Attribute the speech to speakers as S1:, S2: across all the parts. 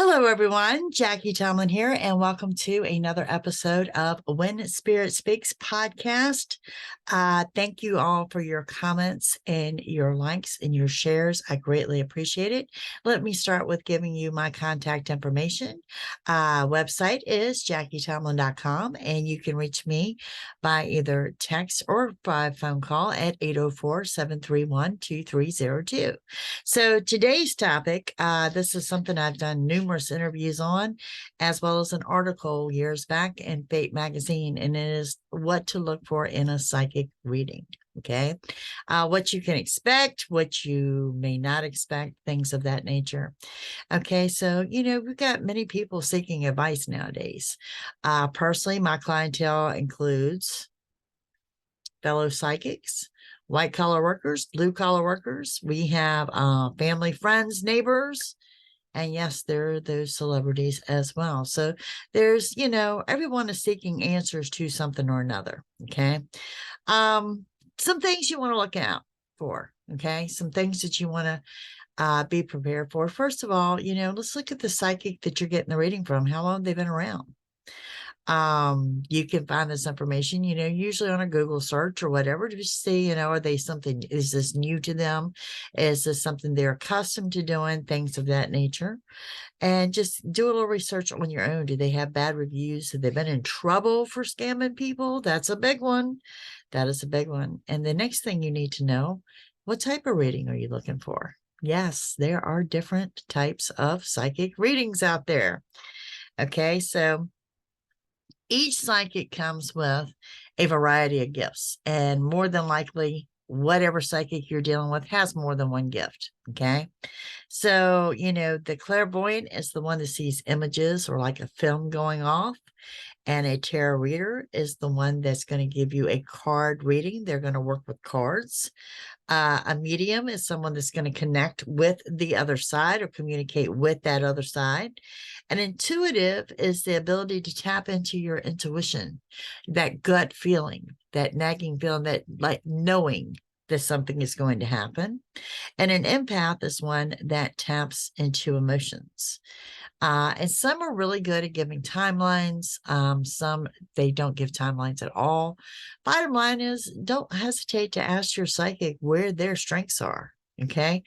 S1: Hello, everyone. Jackie-Tomlin here, and welcome to another episode of When Spirit Speaks podcast. Thank you all for your comments and your likes and your shares. I greatly appreciate it. Let me start with giving you my contact information. Website is JackieTomlin.com, and you can reach me by either text or by phone call at 804-731-2302. So today's topic, this is something I've done numerous interviews on, as well as an article years back in Fate magazine, and it is what to look for in a psychic reading. Okay. What you can expect, what you may not expect, things of that nature. Okay. So, we've got many people seeking advice nowadays. Personally, my clientele includes fellow psychics, white collar workers, blue collar workers. We have family, friends, neighbors, and yes, there are those celebrities as well. So there's, everyone is seeking answers to something or another. Okay. Some things you want to look out for. Okay. Some things that you want to be prepared for. First of all, let's look at the psychic that you're getting the reading from. How long they've been around. You can find this information, usually on a Google search or whatever, to see, are they something, is this new to them? Is this something they're accustomed to doing? Things of that nature. And just do a little research on your own. Do they have bad reviews? Have they been in trouble for scamming people? That's a big one. That is a big one. And the next thing you need to know, what type of reading are you looking for? Yes, there are different types of psychic readings out there. Okay, so each psychic comes with a variety of gifts, and more than likely, whatever psychic you're dealing with has more than one gift. Okay. So, the clairvoyant is the one that sees images or like a film going off. And a tarot reader is the one that's going to give you a card reading. They're going to work with cards. A medium is someone that's going to connect with the other side or communicate with that other side. An intuitive is the ability to tap into your intuition, that gut feeling, that nagging feeling, that like knowing that something is going to happen. And an empath is one that taps into emotions. And some are really good at giving timelines. Some, they don't give timelines at all. Bottom line is, don't hesitate to ask your psychic where their strengths are. Okay.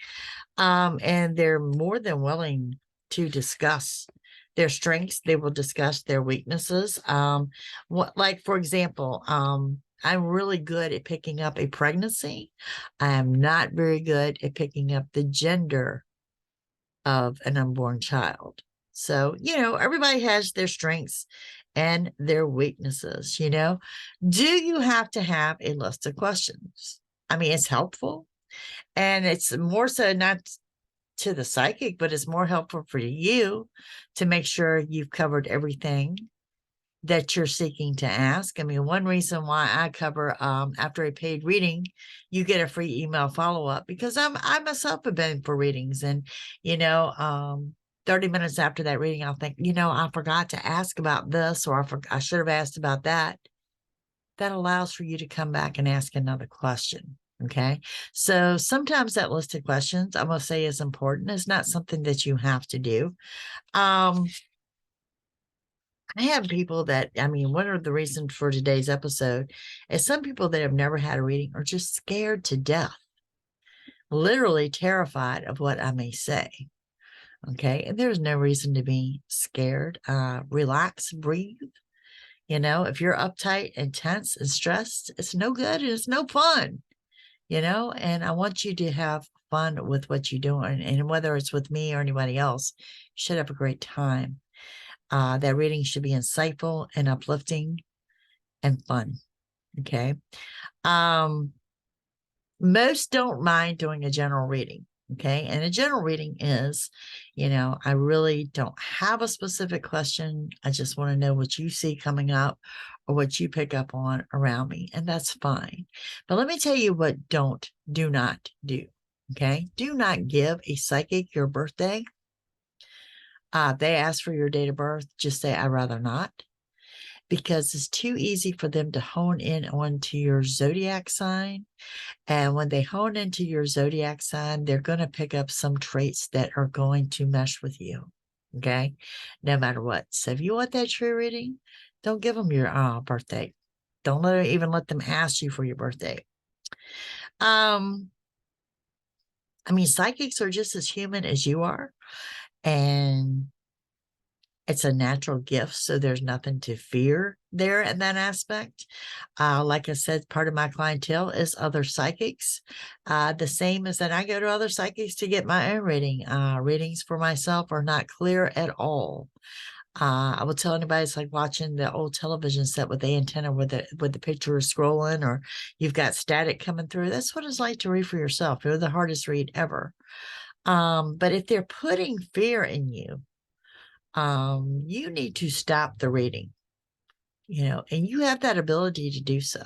S1: And they're more than willing to discuss their strengths. They will discuss their weaknesses. Like, for example, I'm really good at picking up a pregnancy. I am not very good at picking up the gender of an unborn child. So, everybody has their strengths and their weaknesses. Do you have to have a list of questions? I mean, it's helpful, and it's more so not to the psychic, but it's more helpful for you to make sure you've covered everything that you're seeking to ask. I mean, one reason why I cover after a paid reading, you get a free email follow-up, because I myself have been for readings, and 30 minutes after that reading, I'll think, I forgot to ask about this, or I should have asked about that. That allows for you to come back and ask another question. Okay. So sometimes that list of questions, I must say, is important. It's not something that you have to do. I have people that, one of the reasons for today's episode is some people that have never had a reading are just scared to death, literally terrified of what I may say. Okay. And there's no reason to be scared. Relax, breathe. If you're uptight and tense and stressed, it's no good and it's no fun, and I want you to have fun with what you're doing. And whether it's with me or anybody else, you should have a great time. That reading should be insightful and uplifting and fun. Okay. Most don't mind doing a general reading. Okay. And a general reading is, I really don't have a specific question. I just want to know what you see coming up or what you pick up on around me. And that's fine. But let me tell you what do not do. Okay. Do not give a psychic your birthday. They ask for your date of birth. Just say, I'd rather not. Because it's too easy for them to hone in onto your zodiac sign. And when they hone into your zodiac sign, they're going to pick up some traits that are going to mesh with you. Okay, no matter what. So if you want that true reading, don't give them your birthday. Don't even let them ask you for your birthday. I mean, psychics are just as human as you are, and it's a natural gift, so there's nothing to fear there in that aspect. Like I said, part of my clientele is other psychics. The same as that I go to other psychics to get my own reading. Readings for myself are not clear at all. I will tell anybody it's like watching the old television set with the antenna with the picture scrolling, or you've got static coming through. That's what it's like to read for yourself. They're the hardest read ever. But if they're putting fear in you, you need to stop the reading, and you have that ability to do so.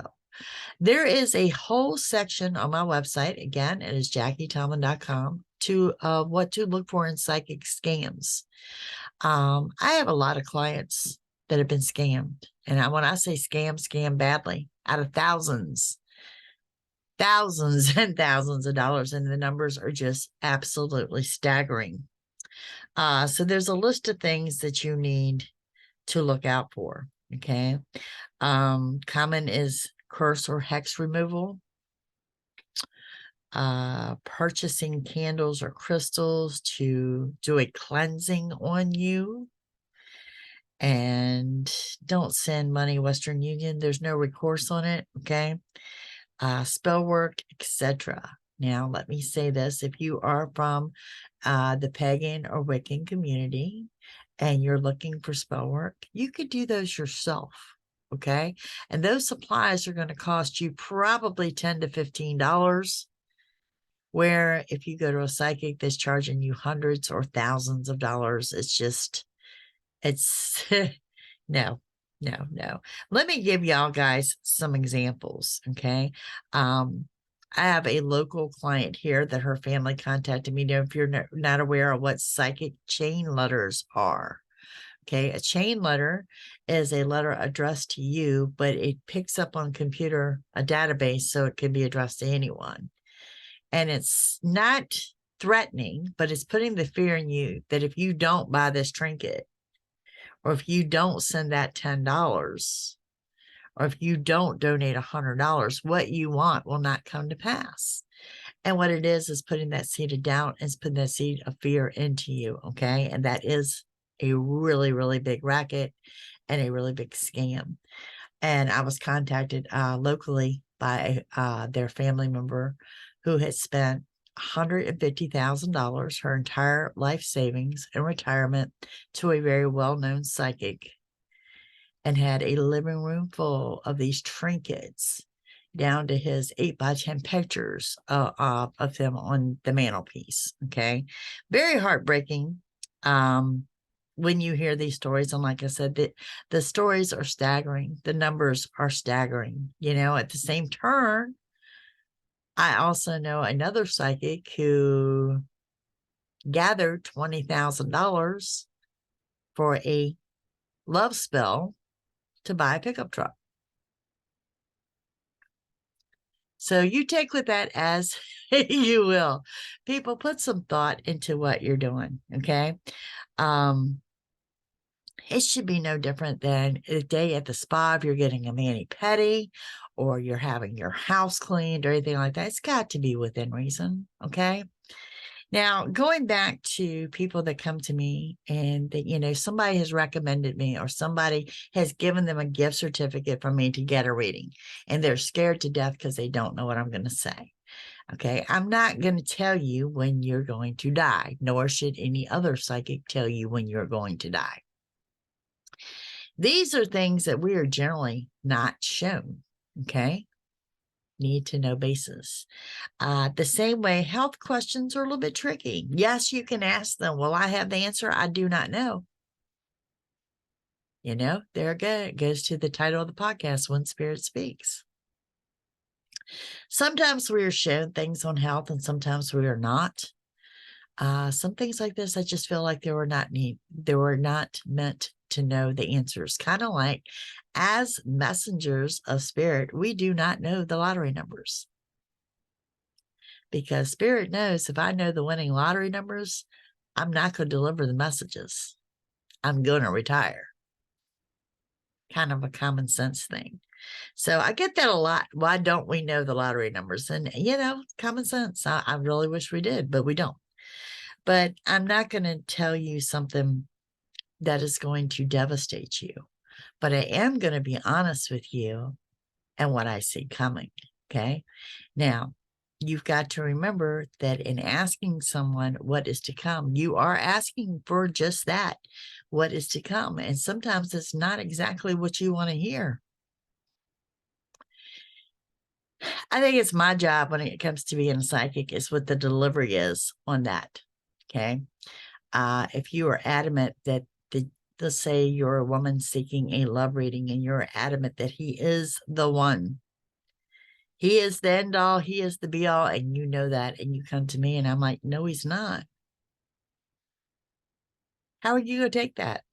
S1: There is a whole section on my website. Again, it is JackieTomlin.com to what to look for in psychic scams. I have a lot of clients that have been scammed. And when I say scam badly, out of thousands and thousands of dollars. And the numbers are just absolutely staggering. So there's a list of things that you need to look out for. Okay. Common is curse or hex removal. Purchasing candles or crystals to do a cleansing on you. And don't send money Western Union. There's no recourse on it. Okay. Spell work, etc. Now, let me say this. If you are from the pagan or Wiccan community and you're looking for spell work, you could do those yourself. Okay. And those supplies are going to cost you probably $10 to $15. Where if you go to a psychic that's charging you hundreds or thousands of dollars, it's no. Let me give y'all guys some examples. Okay. I have a local client here that her family contacted me. Now, if you're not aware of what psychic chain letters are, okay, a chain letter is a letter addressed to you, but it picks up on computer a database, so it can be addressed to anyone. And it's not threatening, but it's putting the fear in you that if you don't buy this trinket, or if you don't send that $10, or if you don't donate $100, what you want will not come to pass. And what it is putting that seed of doubt and putting that seed of fear into you. Okay. And that is a really, really big racket and a really big scam. And I was contacted locally by their family member who had spent $150,000, her entire life savings and retirement, to a very well-known psychic, and had a living room full of these trinkets, down to his 8x10 pictures of them on the mantelpiece. Okay. Very heartbreaking. When you hear these stories, and like I said, the stories are staggering. The numbers are staggering. At the same turn, I also know another psychic who gathered $20,000 for a love spell to buy a pickup truck. So you take with that as you will. People, put some thought into what you're doing. Okay. It should be no different than a day at the spa if you're getting a mani-pedi or you're having your house cleaned or anything like that. It's got to be within reason. Okay. Now, going back to people that come to me and that, somebody has recommended me or somebody has given them a gift certificate from me to get a reading, and they're scared to death because they don't know what I'm going to say. Okay. I'm not going to tell you when you're going to die, nor should any other psychic tell you when you're going to die. These are things that we are generally not shown. Okay. Need to know basis. The same way, health questions are a little bit tricky. Yes, you can ask them. Will I have the answer? I do not know. There it goes to the title of the podcast, When Spirit Speaks. Sometimes we are shown things on health and sometimes we are not. Some things like this, I just feel like they were not meant to know the answers. Kind of like, as messengers of spirit, we do not know the lottery numbers. Because spirit knows if I know the winning lottery numbers, I'm not going to deliver the messages. I'm going to retire. Kind of a common sense thing. So I get that a lot. Why don't we know the lottery numbers? And, common sense. I really wish we did, but we don't. But I'm not going to tell you something that is going to devastate you. But I am going to be honest with you and what I see coming. Okay. Now, you've got to remember that in asking someone what is to come, you are asking for just that, what is to come. And sometimes it's not exactly what you want to hear. I think it's my job when it comes to being a psychic is what the delivery is on that. Okay. If you are adamant that let's say you're a woman seeking a love reading and you're adamant that he is the one, he is the end all, he is the be all, and you know that, and you come to me and I'm like, no, he's not. How are you going to take that?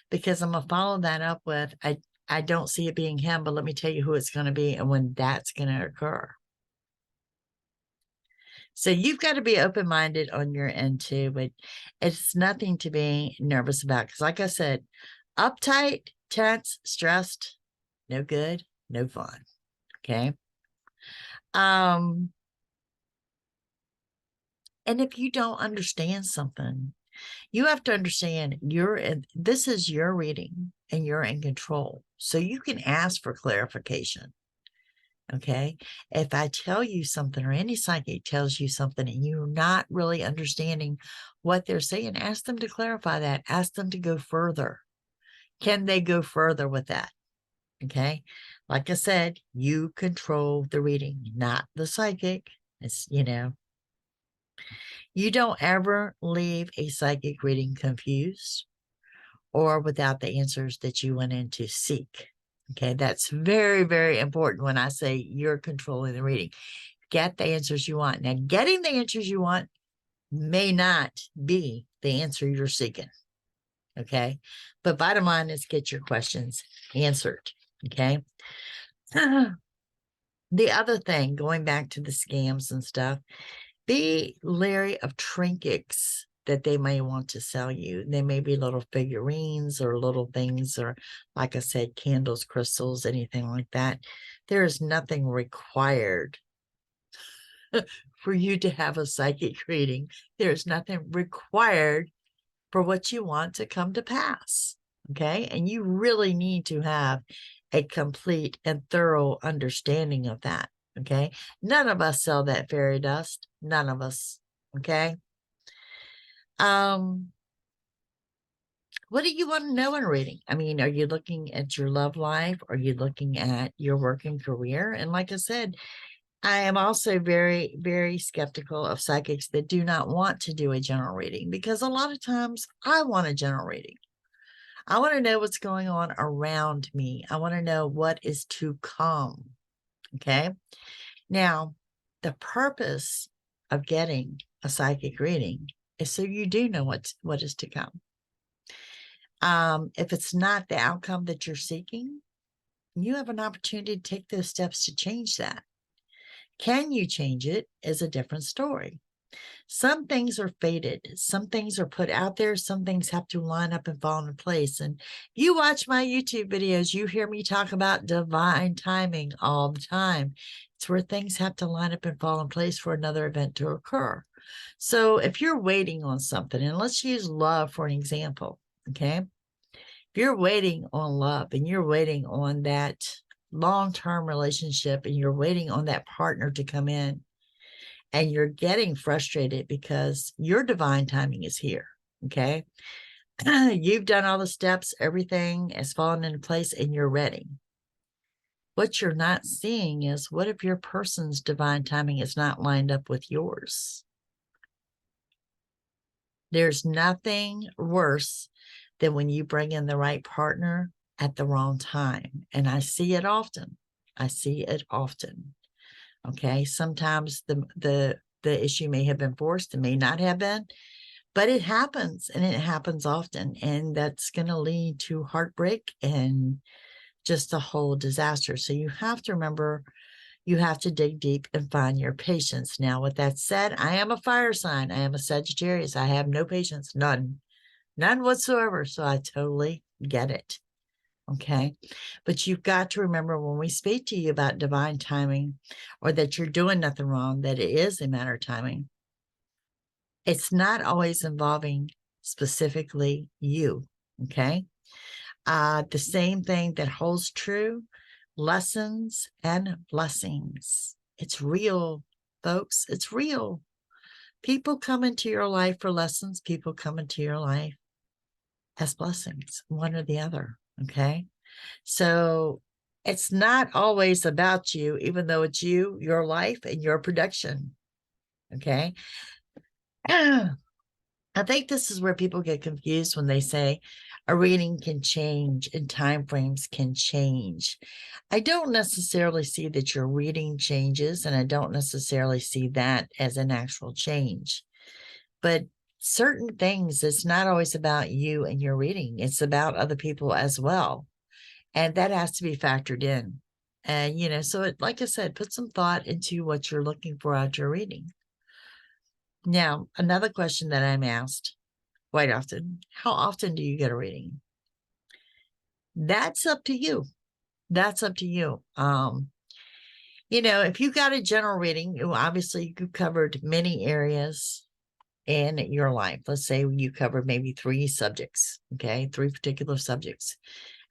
S1: Because I'm going to follow that up with, I don't see it being him, but let me tell you who it's going to be and when that's going to occur. So you've got to be open-minded on your end too, but it's nothing to be nervous about. Because like I said, uptight, tense, stressed, no good, no fun. Okay. And if you don't understand something, you have to understand this is your reading and you're in control. So you can ask for clarification. Okay. If I tell you something or any psychic tells you something and you're not really understanding what they're saying, ask them to clarify that. Ask them to go further. Can they go further with that? Okay. Like I said, you control the reading, not the psychic. It's, you don't ever leave a psychic reading confused or without the answers that you went in to seek. Okay, that's very, very important when I say you're controlling the reading. Get the answers you want. Now, getting the answers you want may not be the answer you're seeking. Okay, but bottom line is get your questions answered. Okay. The other thing, going back to the scams and stuff, be leery of trinkets that they may want to sell you. They may be little figurines or little things, or like I said, candles, crystals, anything like that. There is nothing required for you to have a psychic reading. There's nothing required for what you want to come to pass. Okay. And you really need to have a complete and thorough understanding of that. Okay. None of us sell that fairy dust. None of us. Okay. What do you want to know in a reading? I mean, are you looking at your love life? Are you looking at your working career? And like I said, I am also very, very skeptical of psychics that do not want to do a general reading, because a lot of times I want a general reading. I want to know what's going on around me. I want to know what is to come. Okay. Now, the purpose of getting a psychic reading is so you do know what is to come. If it's not the outcome that you're seeking, you have an opportunity to take those steps to change that. Can you change it is a different story. Some things are fated. Some things are put out there. Some things have to line up and fall into place. And you watch my YouTube videos, you hear me talk about divine timing all the time. It's where things have to line up and fall in place for another event to occur. So if you're waiting on something, and let's use love for an example, okay? If you're waiting on love and you're waiting on that long-term relationship and you're waiting on that partner to come in, and you're getting frustrated because your divine timing is here, okay? You've done all the steps, everything has fallen into place, and you're ready. What you're not seeing is, what if your person's divine timing is not lined up with yours? There's nothing worse than when you bring in the right partner at the wrong time. And I see it often. I see it often. Okay. Sometimes the issue may have been forced, it may not have been, but it happens, and it happens often. And that's going to lead to heartbreak and just a whole disaster. So you have to remember, You have to dig deep and find your patience. Now, with that said, I am a fire sign. I am a Sagittarius. I have no patience, none whatsoever. So I totally get it. Okay. But you've got to remember when we speak to you about divine timing or that you're doing nothing wrong, that it is a matter of timing. It's not always involving specifically you. Okay. The same thing that holds true, lessons and blessings. It's real, folks. It's real. People come into your life for lessons. People come into your life as blessings, one or the other. Okay. So it's not always about you, even though it's you, your life, and your production. Okay. I think this is where people get confused when they say a reading can change and time frames can change. I don't necessarily see that your reading changes, and I don't necessarily see that as an actual change. But certain things, it's not always about you and your reading. It's about other people as well. And that has to be factored in. And, so like I said, put some thought into what you're looking for out your reading. Now, another question that I'm asked quite often, how often do you get a reading? That's up to you. That's up to you. If you got a general reading, obviously you covered many areas in your life. Let's say you covered maybe 3 subjects, okay? 3 particular subjects.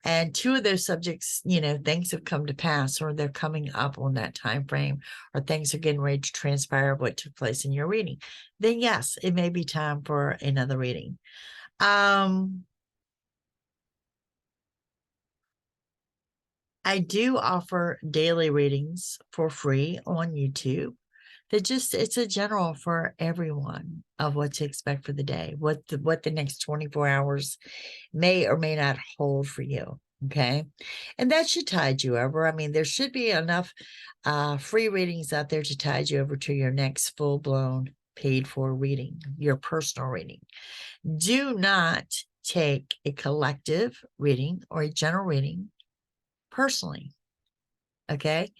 S1: And 2 of those subjects, things have come to pass, or they're coming up on that time frame, or things are getting ready to transpire what took place in your reading. Then yes, it may be time for another reading. I do offer daily readings for free on YouTube. It's a general for everyone of what to expect for the day, what the next 24 hours may or may not hold for you. Okay. And that should tide you over. I mean, there should be enough free readings out there to tide you over to your next full-blown paid for reading, your personal reading. Do not take a collective reading or a general reading personally. Okay.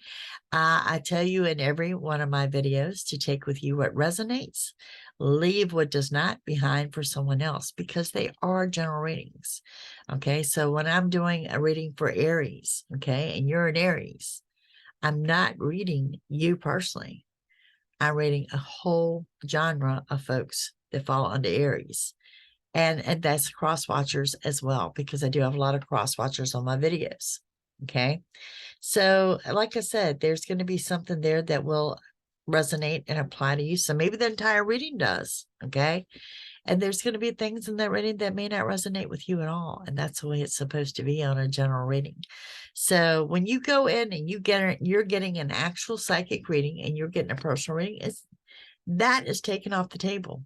S1: I tell you in every one of my videos to take with you what resonates, leave what does not behind for someone else, because they are general readings. Okay. So when I'm doing a reading for Aries, okay, and you're an Aries, I'm not reading you personally. I'm reading a whole genre of folks that fall under Aries. And that's cross watchers as well, because I do have a lot of cross watchers on my videos. Okay. So, like I said, there's going to be something there that will resonate and apply to you. So maybe the entire reading does. Okay. And there's going to be things in that reading that may not resonate with you at all. And that's the way it's supposed to be on a general reading. So when you go in and you're getting an actual psychic reading and you're getting a personal reading, that is taken off the table.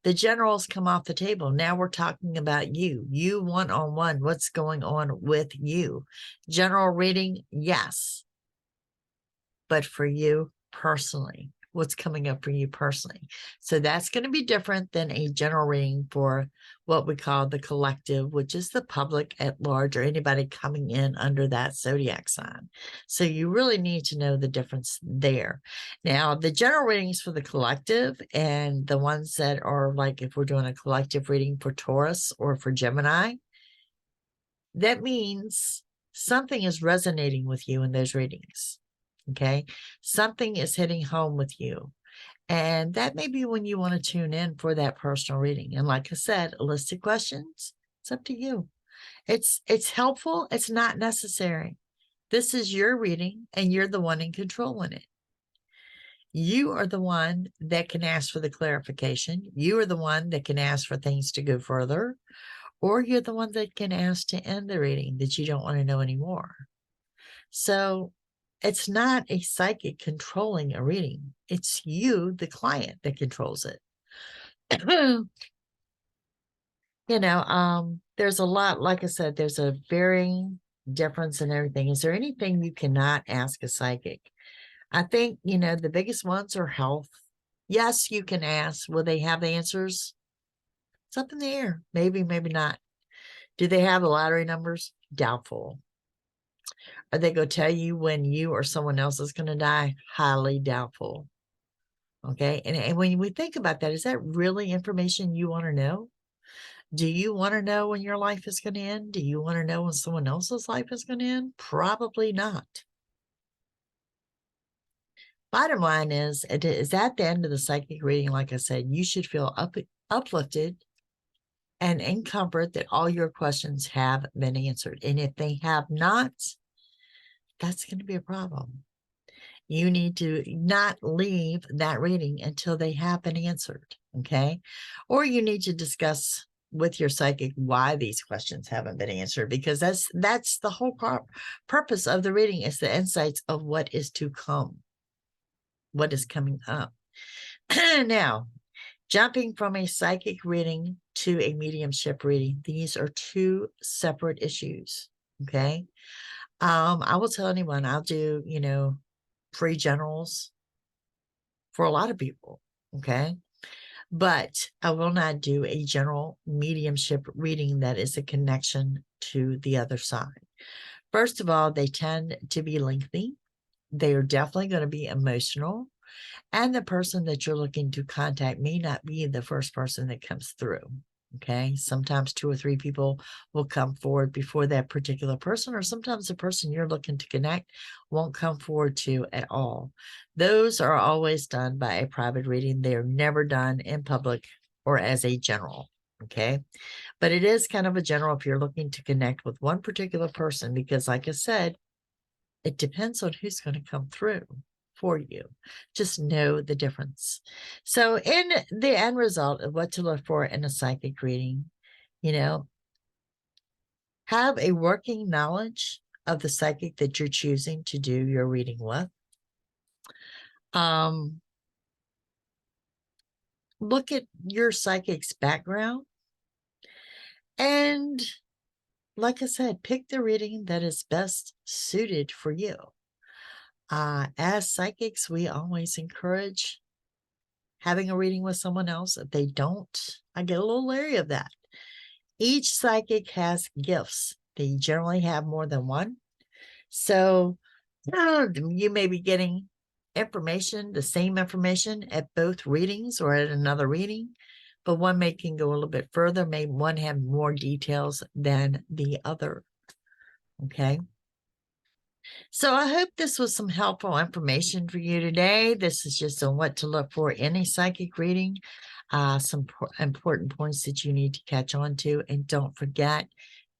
S1: The generals come off the table. Now we're talking about you one-on-one, what's going on with you. General reading, yes. But for you personally, what's coming up for you personally. So that's going to be different than a general reading for what we call the collective, which is the public at large, or anybody coming in under that zodiac sign. So you really need to know the difference there. Now, the general readings for the collective and the ones that are like, if we're doing a collective reading for Taurus or for Gemini, that means something is resonating with you in those readings. Okay. Something is hitting home with you. And that may be when you want to tune in for that personal reading. And like I said, a list of questions, it's up to you. It's helpful. It's not necessary. This is your reading and you're the one in control in it. You are the one that can ask for the clarification. You are the one that can ask for things to go further, or you're the one that can ask to end the reading that you don't want to know anymore. So it's not a psychic controlling a reading. It's you, the client, that controls it. There's a lot, like I said, there's a varying difference in everything. Is there anything you cannot ask a psychic? I think, the biggest ones are health. Yes, you can ask. Will they have answers? It's up in the air. Maybe, maybe not. Do they have the lottery numbers? Doubtful. Are they going to tell you when you or someone else is going to die? Highly doubtful. Okay. And when we think about that, is that really information you want to know? Do you want to know when your life is going to end? Do you want to know when someone else's life is going to end? Probably not. Bottom line is at the end of the psychic reading, like I said, you should feel uplifted and in comfort that all your questions have been answered. And if they have not, that's going to be a problem. You need to not leave that reading until they have been answered, okay? Or you need to discuss with your psychic why these questions haven't been answered, because that's the whole purpose of the reading, is the insights of what is to come, what is coming up. Now, jumping from a psychic reading to a mediumship reading, these are two separate issues, okay? I will tell anyone, I'll do, free generals for a lot of people, okay? But I will not do a general mediumship reading that is a connection to the other side. First of all, they tend to be lengthy. They are definitely going to be emotional. And the person that you're looking to contact may not be the first person that comes through. Okay. Sometimes 2 or 3 people will come forward before that particular person, or sometimes the person you're looking to connect won't come forward to at all. Those are always done by a private reading. They are never done in public or as a general. Okay. But it is kind of a general if you're looking to connect with one particular person, because like I said, it depends on who's going to come through for you. Just know the difference. So in the end result of what to look for in a psychic reading, have a working knowledge of the psychic that you're choosing to do your reading with. Look at your psychic's background. And like I said, pick the reading that is best suited for you. As psychics, we always encourage having a reading with someone else. If they don't, I get a little leery of that. Each psychic has gifts. They generally have more than one. So you may be getting information, the same information at both readings or at another reading, but one can go a little bit further. May one have more details than the other. Okay. So I hope this was some helpful information for you today. This is just on what to look for in a psychic reading. Some important points that you need to catch on to. And don't forget,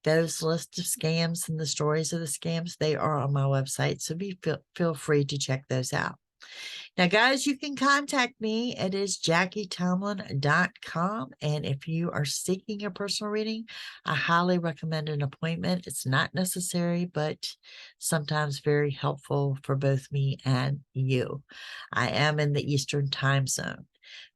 S1: those lists of scams and the stories of the scams, they are on my website. So feel free to check those out. Now, guys, you can contact me. It is JackieTomlin.com. And if you are seeking a personal reading, I highly recommend an appointment. It's not necessary, but sometimes very helpful for both me and you. I am in the Eastern time zone.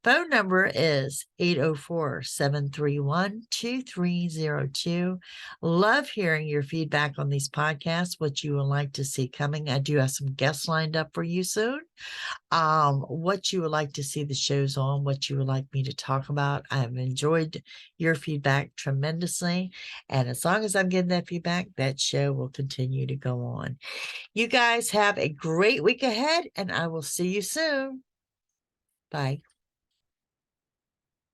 S1: Phone number is 804-731-2302. Love hearing your feedback on these podcasts, what you would like to see coming. I do have some guests lined up for you soon. What you would like to see the shows on, what you would like me to talk about. I have enjoyed your feedback tremendously. And as long as I'm getting that feedback, that show will continue to go on. You guys have a great week ahead, and I will see you soon. Bye.